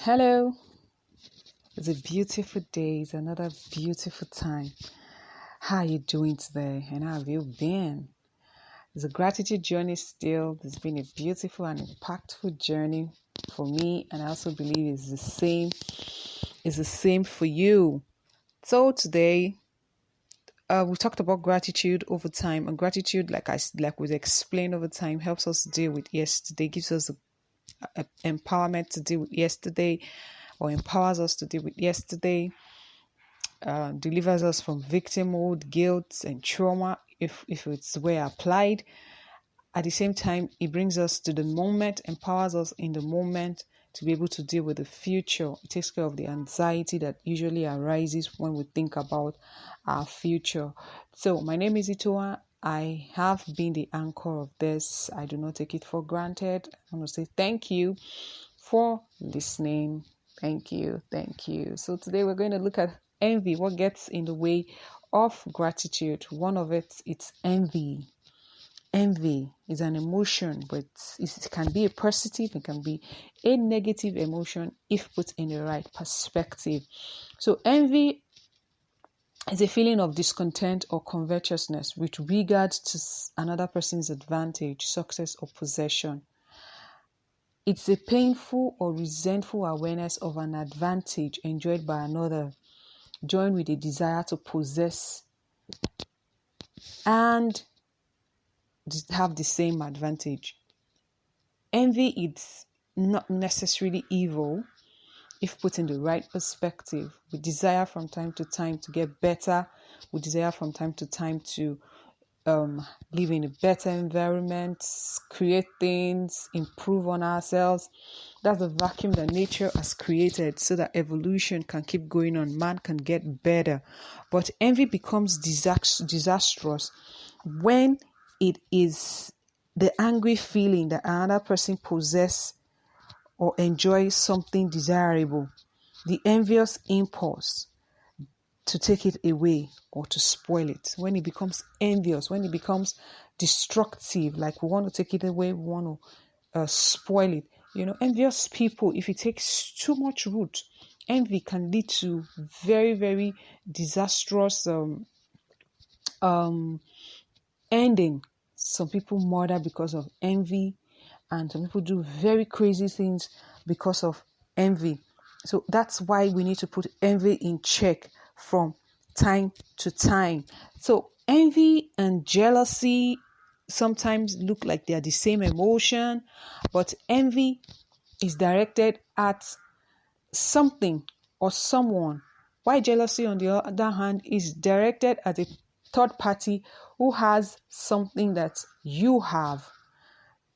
Hello, it's a beautiful day. It's another beautiful time. How are you doing today? And how have you been? It's a gratitude journey still. It's been a beautiful and impactful journey for me, and I also believe it's the same. It's the same for you. So today, we talked about gratitude over time, and gratitude, like we explained over time, helps us deal with yesterday, gives us empowerment to deal with yesterday, or empowers us to deal with yesterday. Delivers us from victimhood, guilt, and trauma if it's well applied. At the same time, it brings us to the moment, empowers us in the moment to be able to deal with the future. It takes care of the anxiety that usually arises when we think about our future. So, my name is Itoa. I have been the anchor of this. I do not take it for granted. I want to say thank you for listening. Thank you. So today we're going to look at envy, what gets in the way of gratitude. One of it's envy. Envy is an emotion, but it can be a positive, it can be a negative emotion if put in the right perspective. So envy is a feeling of discontent or covetousness with regard to another person's advantage, success, or possession. It's a painful or resentful awareness of an advantage enjoyed by another, joined with a desire to possess and have the same advantage. Envy is not necessarily evil if put in the right perspective. We desire from time to time to get better. We desire from time to time to live in a better environment, create things, improve on ourselves. That's the vacuum that nature has created so that evolution can keep going on. Man can get better. But envy becomes disastrous when it is the angry feeling that another person possesses or enjoys something desirable, the envious impulse to take it away or to spoil it. When it becomes envious, when it becomes destructive, like we want to take it away, we want to spoil it. Envious people, if it takes too much root, envy can lead to very, very disastrous ending. Some people murder because of envy, and some people do very crazy things because of envy. So that's why we need to put envy in check from time to time. So envy and jealousy sometimes look like they are the same emotion, but envy is directed at something or someone, while jealousy, on the other hand, is directed at a third party who has something that you have.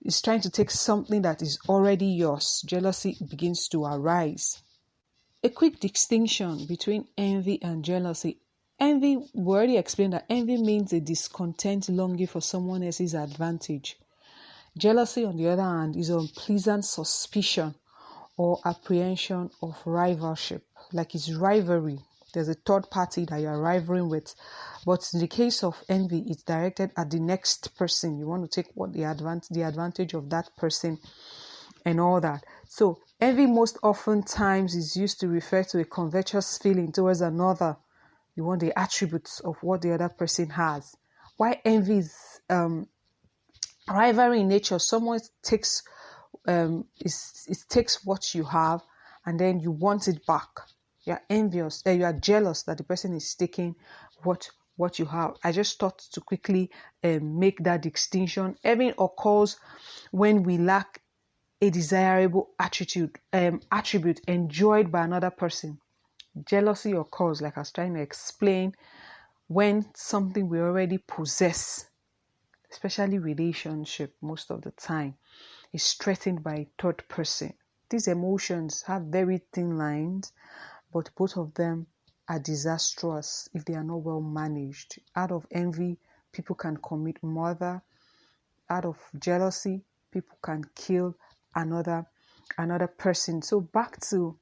Is trying to take something that is already yours. Jealousy begins to arise. A quick distinction between envy and jealousy. Envy, we already explained that envy means a discontent longing for someone else's advantage. Jealousy, on the other hand, is unpleasant suspicion or apprehension of rivalship, like it's rivalry. There's a third party that you're rivaling with. But in the case of envy, it's directed at the next person. You want to take the advantage of that person and all that. So envy most often times is used to refer to a covetous feeling towards another. You want the attributes of what the other person has. Why envy is rivalry in nature. Someone takes it takes what you have and then you want it back. You're envious, you are jealous that the person is taking what you have. I just thought to quickly make that distinction. Envy occurs when we lack a desirable attribute enjoyed by another person. Jealousy occurs, like I was trying to explain, when something we already possess, especially relationship most of the time, is threatened by a third person. These emotions have very thin lines, but both of them are disastrous if they are not well managed. Out of envy, people can commit murder. Out of jealousy, people can kill another person. So back to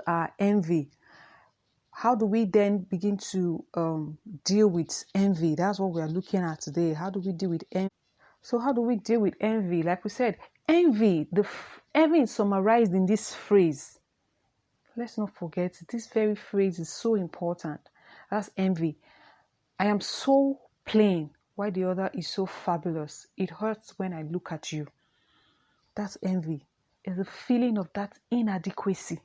our envy. How do we then begin to deal with envy? That's what we are looking at today. How do we deal with envy? So how do we deal with envy? Like we said, Envy is summarized in this phrase. Let's not forget, this very phrase is so important. That's envy. I am so plain, while the other is so fabulous. It hurts when I look at you. That's envy. It's a feeling of that inadequacy.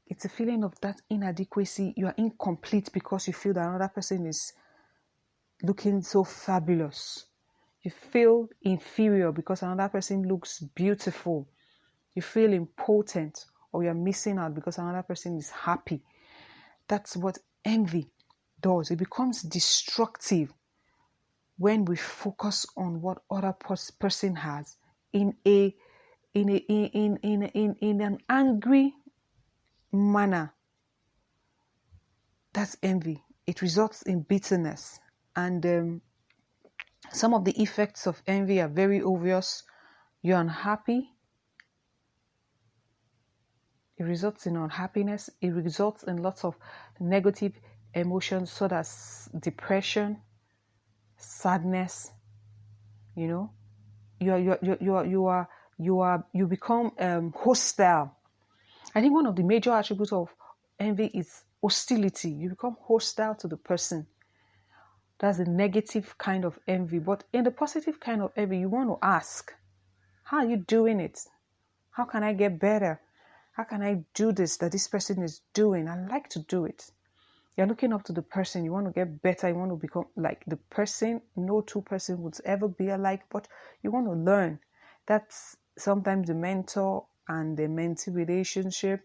It's a feeling of that inadequacy. You are incomplete because you feel that another person is looking so fabulous. You feel inferior because another person looks beautiful. You feel impotent, or you're missing out because another person is happy. That's what envy does. It becomes destructive when we focus on what other person has in an angry manner. That's envy. It results in bitterness, and some of the effects of envy are very obvious. You're unhappy. It results in unhappiness. It results in lots of negative emotions, such as depression, sadness. You become hostile. I think one of the major attributes of envy is hostility. You become hostile to the person. That's the negative kind of envy. But in the positive kind of envy, you want to ask, how are you doing it? How can I get better? How can I do this that this person is doing? I like to do it. You're looking up to the person. You want to get better. You want to become like the person. No two persons would ever be alike, but you want to learn. That's sometimes the mentor and the mentee relationship.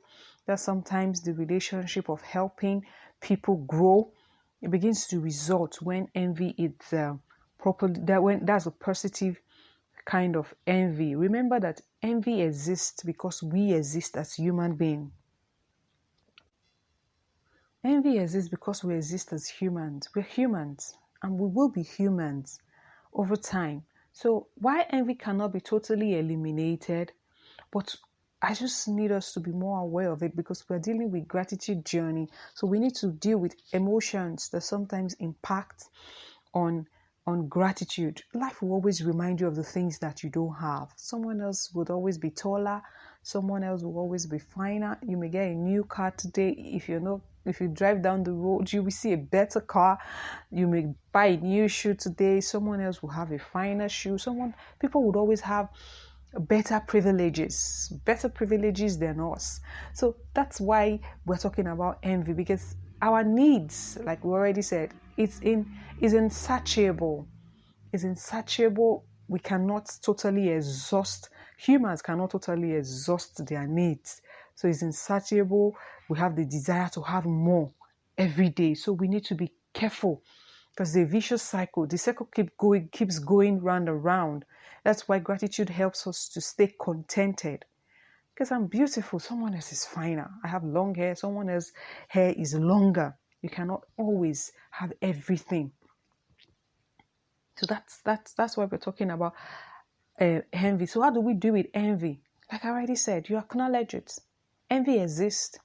That's sometimes the relationship of helping people grow. It begins to result when envy is properly. That's a positive kind of envy. Remember that envy exists because we exist as human beings. Envy exists because we exist as humans. We're humans, and we will be humans over time. So why envy cannot be totally eliminated, but I just need us to be more aware of it, because we're dealing with gratitude journey. So we need to deal with emotions that sometimes impact on gratitude. Life will always remind you of the things that you don't have. Someone else would always be taller. Someone else will always be finer. You may get a new car today. If you drive down the road, you will see a better car. You may buy a new shoe today. Someone else will have a finer shoe. People would always have better privileges than us. So that's why we're talking about envy, because our needs, like we already said, is insatiable. It's insatiable. We cannot totally exhaust. Humans cannot totally exhaust their needs. So it's insatiable. We have the desire to have more every day. So we need to be careful, because the vicious cycle, the cycle keeps going round and round. That's why gratitude helps us to stay contented. Because I'm beautiful, someone else is finer. I have long hair, someone else's hair is longer. You cannot always have everything. So that's why we're talking about envy. So how do we deal with envy? Like I already said, you acknowledge it. Envy exists.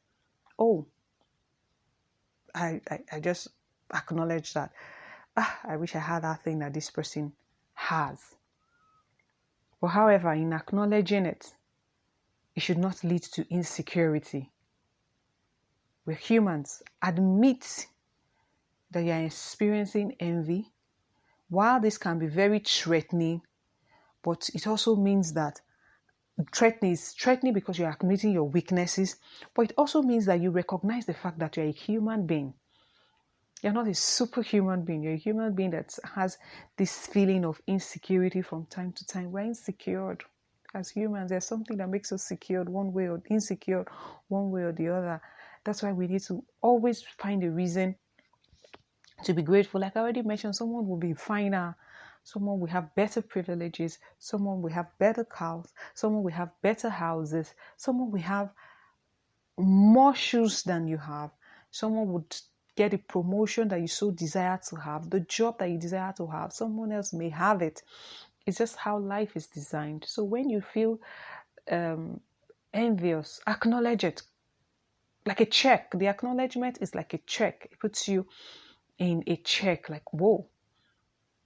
Oh, I just acknowledge that. I wish I had that thing that this person has. But however, in acknowledging it, it should not lead to insecurity. We're humans. Admit that you're experiencing envy. While this can be very threatening, but it also means that threatening is threatening because you're admitting your weaknesses, but it also means that you recognize the fact that you're a human being. You're not a superhuman being. You're a human being that has this feeling of insecurity from time to time. We're insecure as humans. There's something that makes us insecure one way or the other. That's why we need to always find a reason to be grateful. Like I already mentioned, someone will be finer. Someone will have better privileges. Someone will have better cars. Someone will have better houses. Someone will have more shoes than you have. Someone would get a promotion that you so desire to have, the job that you desire to have. Someone else may have it. It's just how life is designed. So when you feel envious, acknowledge it. Like a check. The acknowledgement is like a check. It puts you in a check, like, whoa.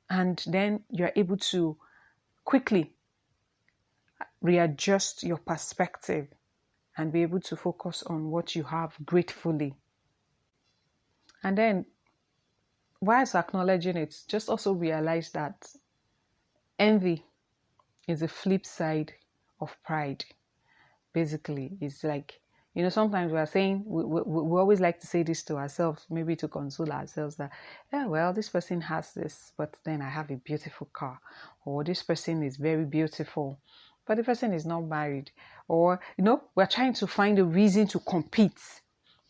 And then you're able to quickly readjust your perspective and be able to focus on what you have gratefully. And then, whilst acknowledging it, just also realize that envy is the flip side of pride. Basically, it's like, sometimes we are saying, we always like to say this to ourselves, maybe to console ourselves, that, yeah, well, this person has this, but then I have a beautiful car, or this person is very beautiful, but the person is not married, or, we're trying to find a reason to compete.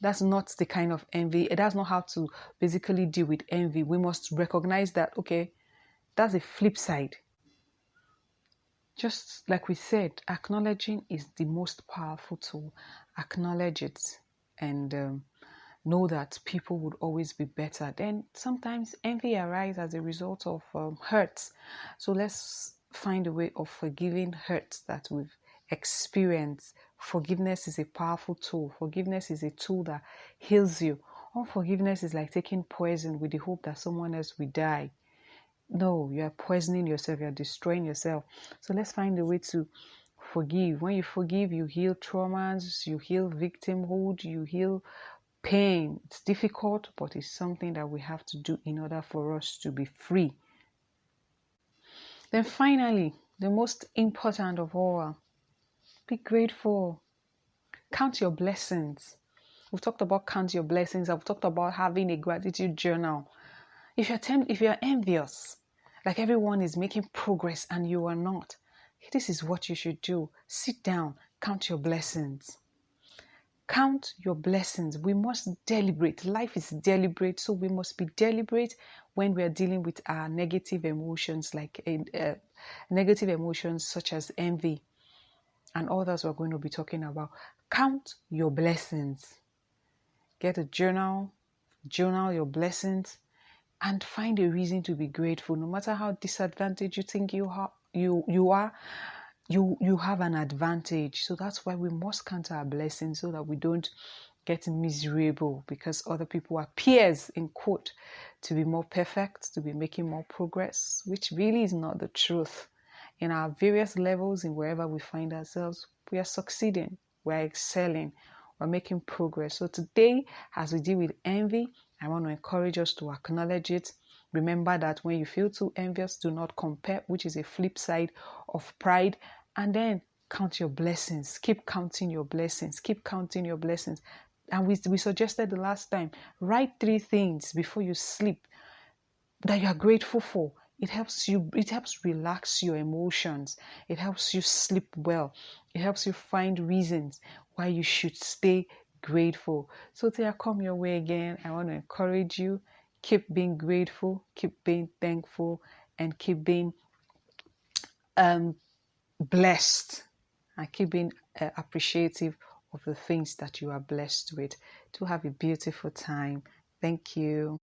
That's not the kind of envy. That's not how to basically deal with envy. We must recognize that, okay, that's a flip side. Just like we said, acknowledging is the most powerful tool. Acknowledge it and know that people would always be better. Then sometimes envy arises as a result of hurts. So let's find a way of forgiving hurts that we've experienced. Forgiveness is a powerful tool. Forgiveness is a tool that heals you. Unforgiveness is like taking poison with the hope that someone else will die. No, you are poisoning yourself, you are destroying yourself. So let's find a way to forgive. When you forgive, you heal traumas, you heal victimhood, you heal pain. It's difficult, but it's something that we have to do in order for us to be free. Then finally, the most important of all, be grateful. Count your blessings. We've talked about count your blessings. I've talked about having a gratitude journal. If you're envious, like everyone is making progress and you are not, this is what you should do. Sit down, count your blessings. Count your blessings. We must deliberate. Life is deliberate, so we must be deliberate when we are dealing with our negative emotions, like negative emotions such as envy and others we're going to be talking about. Count your blessings. Get a journal your blessings, and find a reason to be grateful. No matter how disadvantaged you think you are, you have an advantage. So that's why we must count our blessings so that we don't get miserable because other people appears, in quote, to be more perfect, to be making more progress, which really is not the truth. In our various levels, in wherever we find ourselves, we are succeeding, we are excelling, we're making progress. So today, as we deal with envy, I want to encourage us to acknowledge it. Remember that when you feel too envious, do not compare, which is a flip side of pride. And then count your blessings. Keep counting your blessings. Keep counting your blessings. And we suggested the last time, write 3 things before you sleep that you are grateful for. It helps relax your emotions. It helps you sleep well. It helps you find reasons why you should stay grateful. So till I come your way again, I want to encourage you, keep being grateful, keep being thankful, and keep being blessed, and keep being appreciative of the things that you are blessed with. To have a beautiful time. Thank you.